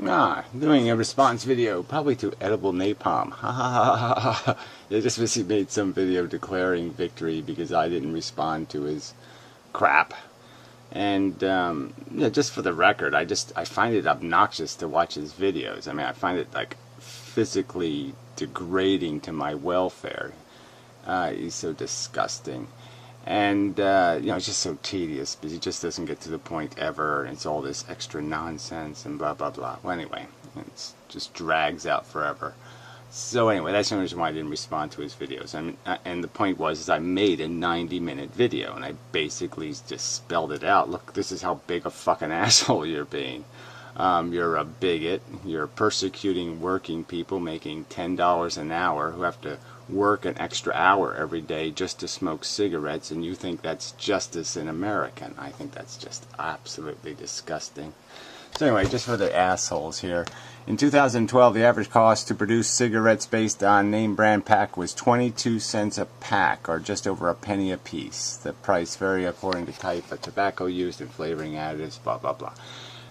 Doing a response video, probably to edible napalm. Ha ha ha ha ha. They just basically made some video declaring victory because I didn't respond to his crap. And yeah, just for the record, I find it obnoxious to watch his videos. I mean, I find it like physically degrading to my welfare. He's so disgusting. And, it's just so tedious because he just doesn't get to the point ever, and it's all this extra nonsense and blah, blah, blah. Well, anyway, it just drags out forever. So anyway, that's the only reason why I didn't respond to his videos. I mean, and the point was I made a 90-minute video, and I basically just spelled it out. Look, this is how big a fucking asshole you're being. You're a bigot. You're persecuting working people making $10 an hour who have to work an extra hour every day just to smoke cigarettes, and you think that's justice in America. I think that's just absolutely disgusting. So anyway, just for the assholes here, in 2012 the average cost to produce cigarettes based on name brand pack was 22 cents a pack, or just over a penny a piece. The price varied according to type of tobacco used and flavoring additives, blah blah blah.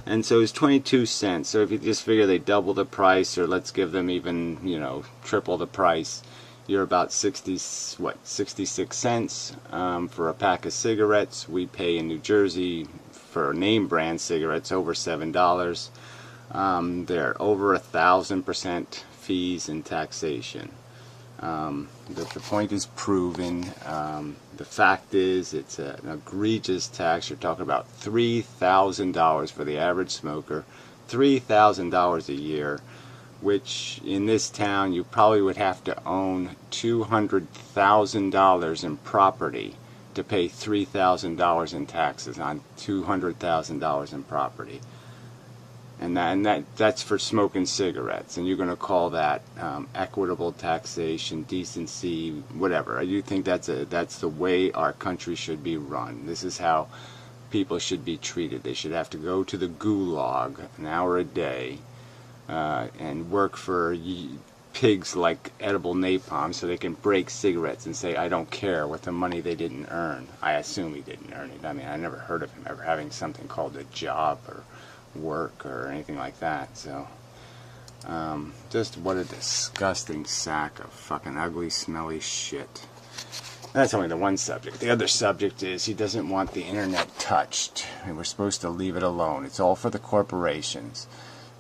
And so it's 22 cents. So if you just figure they double the price, or let's give them even, triple the price, you're about 66 cents for a pack of cigarettes. We pay in New Jersey for name brand cigarettes over $7. They're over 1,000% fees and taxation. The point is proven. The fact is, it's an egregious tax. You're talking about $3,000 for the average smoker, $3,000 a year, which in this town you probably would have to own $200,000 in property to pay $3,000 in taxes on $200,000 in property. And that's for smoking cigarettes, and you're going to call that equitable taxation, decency, whatever. I do think that's the way our country should be run. This is how people should be treated. They should have to go to the gulag an hour a day and work for pigs like edible napalm so they can break cigarettes and say, I don't care, with the money they didn't earn. I assume he didn't earn it. I mean, I never heard of him ever having something called a job or work or anything like that. So just what a disgusting sack of fucking ugly, smelly shit. That's only the one subject. The other subject is he doesn't want the internet touched, and we're supposed to leave it alone. It's all for the corporations.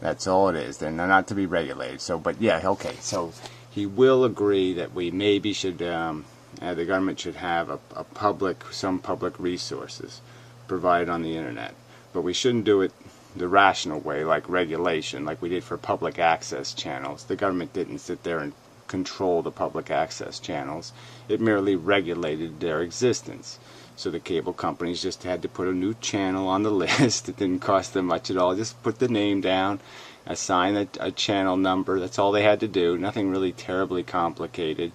That's all it is. They're not to be regulated. So, but yeah, okay. So he will agree that we maybe should, the government should have some public resources provided on the internet, but we shouldn't do it the rational way, like regulation, like we did for public access channels. The government didn't sit there and control the public access channels. It merely regulated their existence. So the cable companies just had to put a new channel on the list. It didn't cost them much at all. Just put the name down, assign a channel number. That's all they had to do. Nothing really terribly complicated.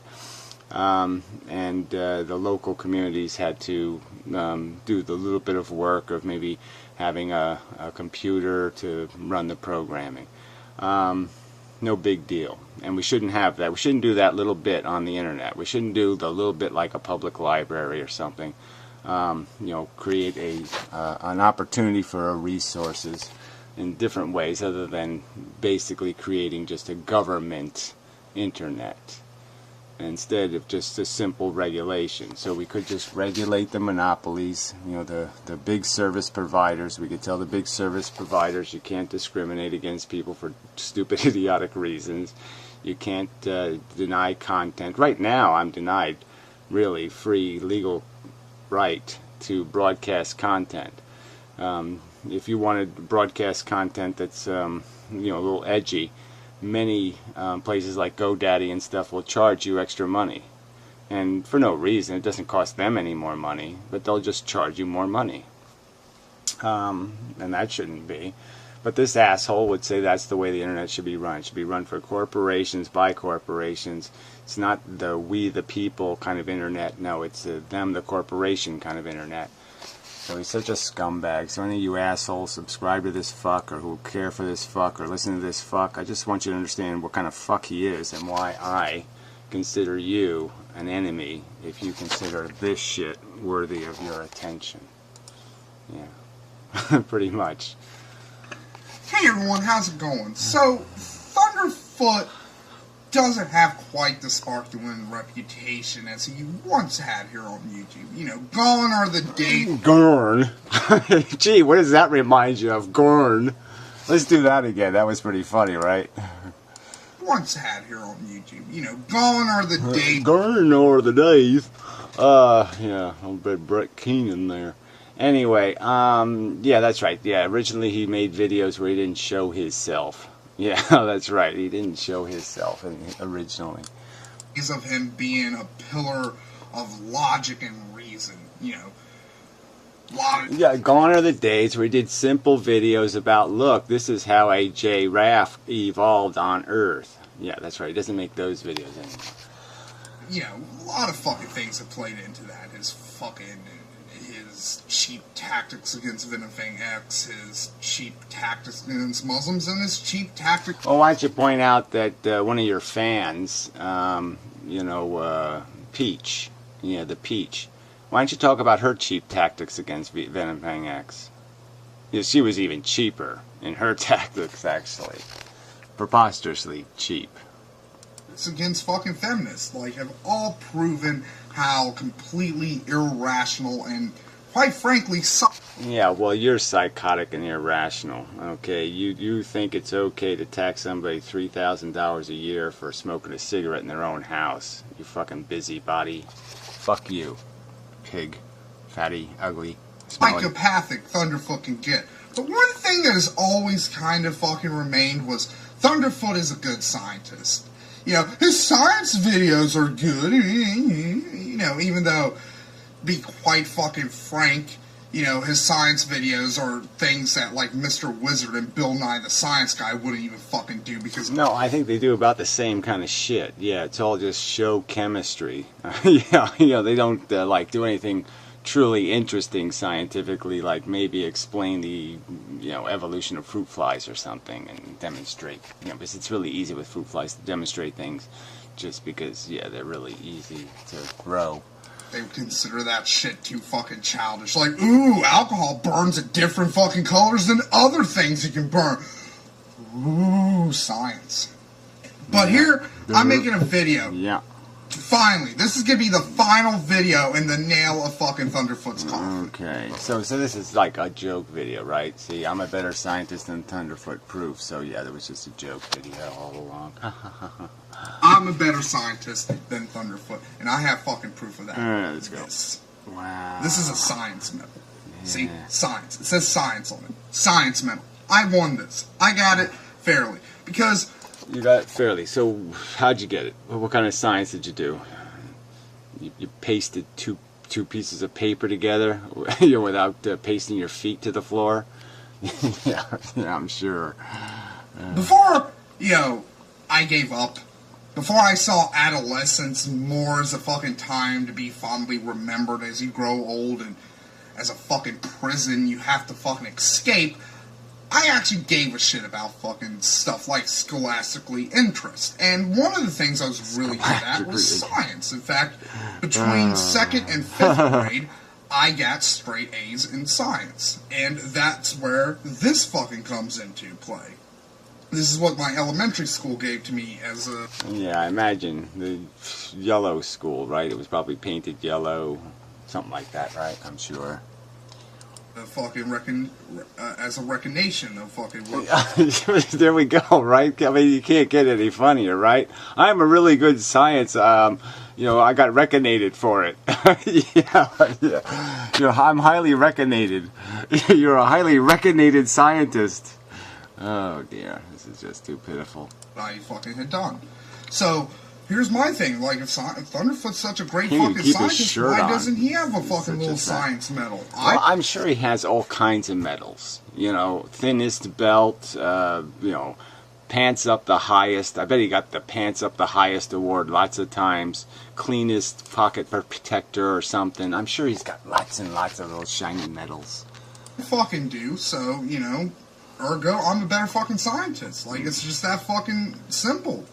And the local communities had to do the little bit of work of maybe having a computer to run the programming. No big deal. And we shouldn't have that. We shouldn't do that little bit on the internet. We shouldn't do the little bit like a public library or something. Create an opportunity for resources in different ways other than basically creating just a government internet instead of just a simple regulation. So we could just regulate the monopolies, the big service providers. We could tell the big service providers you can't discriminate against people for stupid, idiotic reasons. You can't deny content. Right now I'm denied really free legal right to broadcast content. If you wanted to broadcast content that's a little edgy, many places like GoDaddy and stuff will charge you extra money, and for no reason. It doesn't cost them any more money, but they'll just charge you more money, and that shouldn't be. But this asshole would say that's the way the internet should be run. It should be run for corporations by corporations. It's not the we the people kind of internet. No, it's them the corporation kind of internet. So he's such a scumbag. So any of you assholes subscribe to this fuck, or who care for this fuck, or listen to this fuck, I just want you to understand what kind of fuck he is and why I consider you an enemy if you consider this shit worthy of your attention. Yeah, pretty much. Hey everyone, how's it going? So, Thunderfoot doesn't have quite the sparkling reputation as he once had here on YouTube. You know, gone are the days. Gorn. Gee, what does that remind you of? Gorn. Let's do that again. That was pretty funny, right? Once had here on YouTube. You know, gone are the days. Gone are the days. Yeah, a little bit Brett Keenan there. Anyway, yeah, that's right. Yeah, originally he made videos where he didn't show himself. Yeah, that's right. He didn't show himself originally. Of him being a pillar of logic and reason, you know. Yeah, gone are the days where he did simple videos about, look, this is how a giraffe evolved on Earth. Yeah, that's right. He doesn't make those videos anymore. You know, a lot of fucking things have played into that. His cheap tactics against Venomfang X, his cheap tactics against Muslims, and his cheap tactics... Well, why don't you point out that one of your fans, Peach, yeah, the Peach, why don't you talk about her cheap tactics against Venomfang X? Yeah, she was even cheaper in her tactics, actually. Preposterously cheap. It's against fucking feminists, like, have all proven how completely irrational and, quite frankly, yeah, well, you're psychotic and irrational, okay? You think it's okay to tax somebody $3,000 a year for smoking a cigarette in their own house. You fucking busybody. Fuck you. Pig. Fatty. Ugly. Smelly. Psychopathic Thunderfoot can get. But one thing that has always kind of fucking remained was Thunderfoot is a good scientist. You know, his science videos are good, you know, even though, be quite fucking frank, you know, his science videos are things that, like, Mr. Wizard and Bill Nye the Science Guy wouldn't even fucking do because... No, I think they do about the same kind of shit. Yeah, it's all just show chemistry. Yeah, you know, they don't, like, do anything truly interesting scientifically, like maybe explain the, you know, evolution of fruit flies or something and demonstrate, you know, because it's really easy with fruit flies to demonstrate things just because, yeah, they're really easy to grow. They consider that shit too fucking childish. Like, ooh, alcohol burns at different fucking colors than other things you can burn. Ooh, science. But here, I'm making a video. Yeah. Finally, this is going to be the final video in the nail of fucking Thunderfoot's coffin. Okay, so this is like a joke video, right? See, I'm a better scientist than Thunderfoot proof, so yeah, that was just a joke video all along. I'm a better scientist than Thunderfoot, and I have fucking proof of that. Let's go. Wow. This is a science medal. Yeah. See? Science. It says science on it. Science medal. I won this. I got it fairly. Because... You got it fairly. So, how'd you get it? What kind of science did you do? You pasted two pieces of paper together without pasting your feet to the floor? yeah, I'm sure. Before, I gave up. Before I saw adolescence more as a fucking time to be fondly remembered as you grow old and as a fucking prison you have to fucking escape, I actually gave a shit about fucking stuff like scholastically interest. And one of the things I was really good at was science. In fact, between 2nd and 5th grade, I got straight A's in science. And that's where this fucking comes into play. This is what my elementary school gave to me as a... Yeah, I imagine. The yellow school, right? It was probably painted yellow, something like that, right? I'm sure. Fucking as a recognition of fucking... There we go, right? I mean, you can't get any funnier, right? I'm a really good science, I got recognited for it. yeah. I'm highly recognited. You're a highly recognited scientist. Oh dear, this is just too pitiful. I fucking had done. So, here's my thing, like, if Thunderfoot's such a great fucking scientist, why doesn't he have a fucking little science medal? Well, I'm sure he has all kinds of medals. You know, thinnest belt, pants up the highest. I bet he got the pants up the highest award lots of times. Cleanest pocket protector or something. I'm sure he's got lots and lots of those shiny medals. I fucking do, so, ergo, I'm a better fucking scientist. Like, it's just that fucking simple.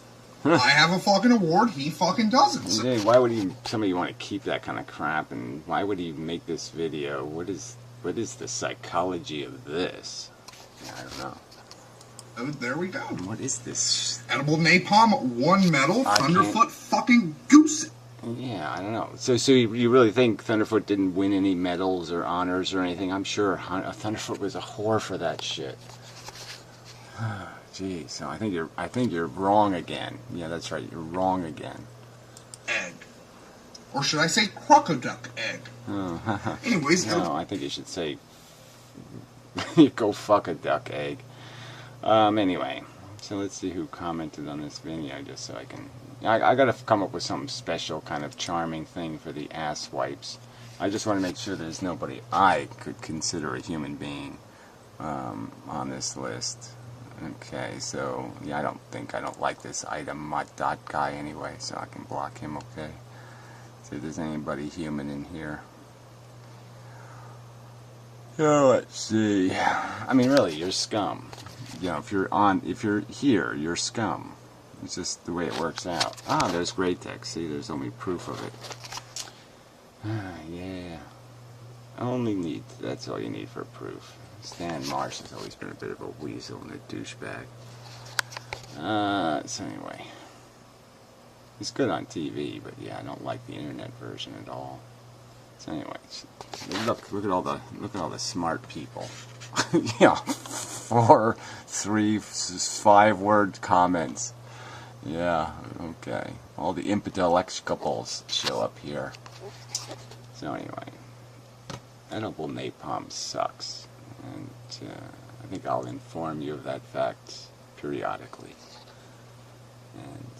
I have a fucking award, he fucking doesn't. So. Why would somebody want to keep that kind of crap, and why would he make this video? What is the psychology of this? I don't know. Oh, there we go. What is this? Edible napalm, 1 medal, I can't- Thunderfoot fucking goose. Yeah, I don't know. So you really think Thunderfoot didn't win any medals or honors or anything? I'm sure Thunderfoot was a whore for that shit. Geez, so I think you're wrong again. Yeah, that's right. You're wrong again. Egg. Or should I say crocoduck egg? Oh, Anyways, no, I think you should say go fuck a duck egg. Anyway, so let's see who commented on this video, just so I can. I gotta come up with something special, kind of charming thing for the ass wipes. I just want to make sure there's nobody I could consider a human being on this list. Okay, so yeah, I don't like this item dot guy anyway, so I can block him. Okay, see if there's anybody human in here. Oh, let's see. I mean, really, you're scum. You know, if you're here, you're scum. It's just the way it works out. Ah, there's Great Text. See, there's only proof of it. Yeah. That's all you need for proof. Stan Marsh has always been a bit of a weasel and a douchebag. So anyway. He's good on TV, but yeah, I don't like the internet version at all. So anyway, look at all the smart people. Yeah, 4, 3, 5-word comments. Yeah, okay. All the intellectuals show up here. So anyway, edible napalm sucks, and I think I'll inform you of that fact periodically. And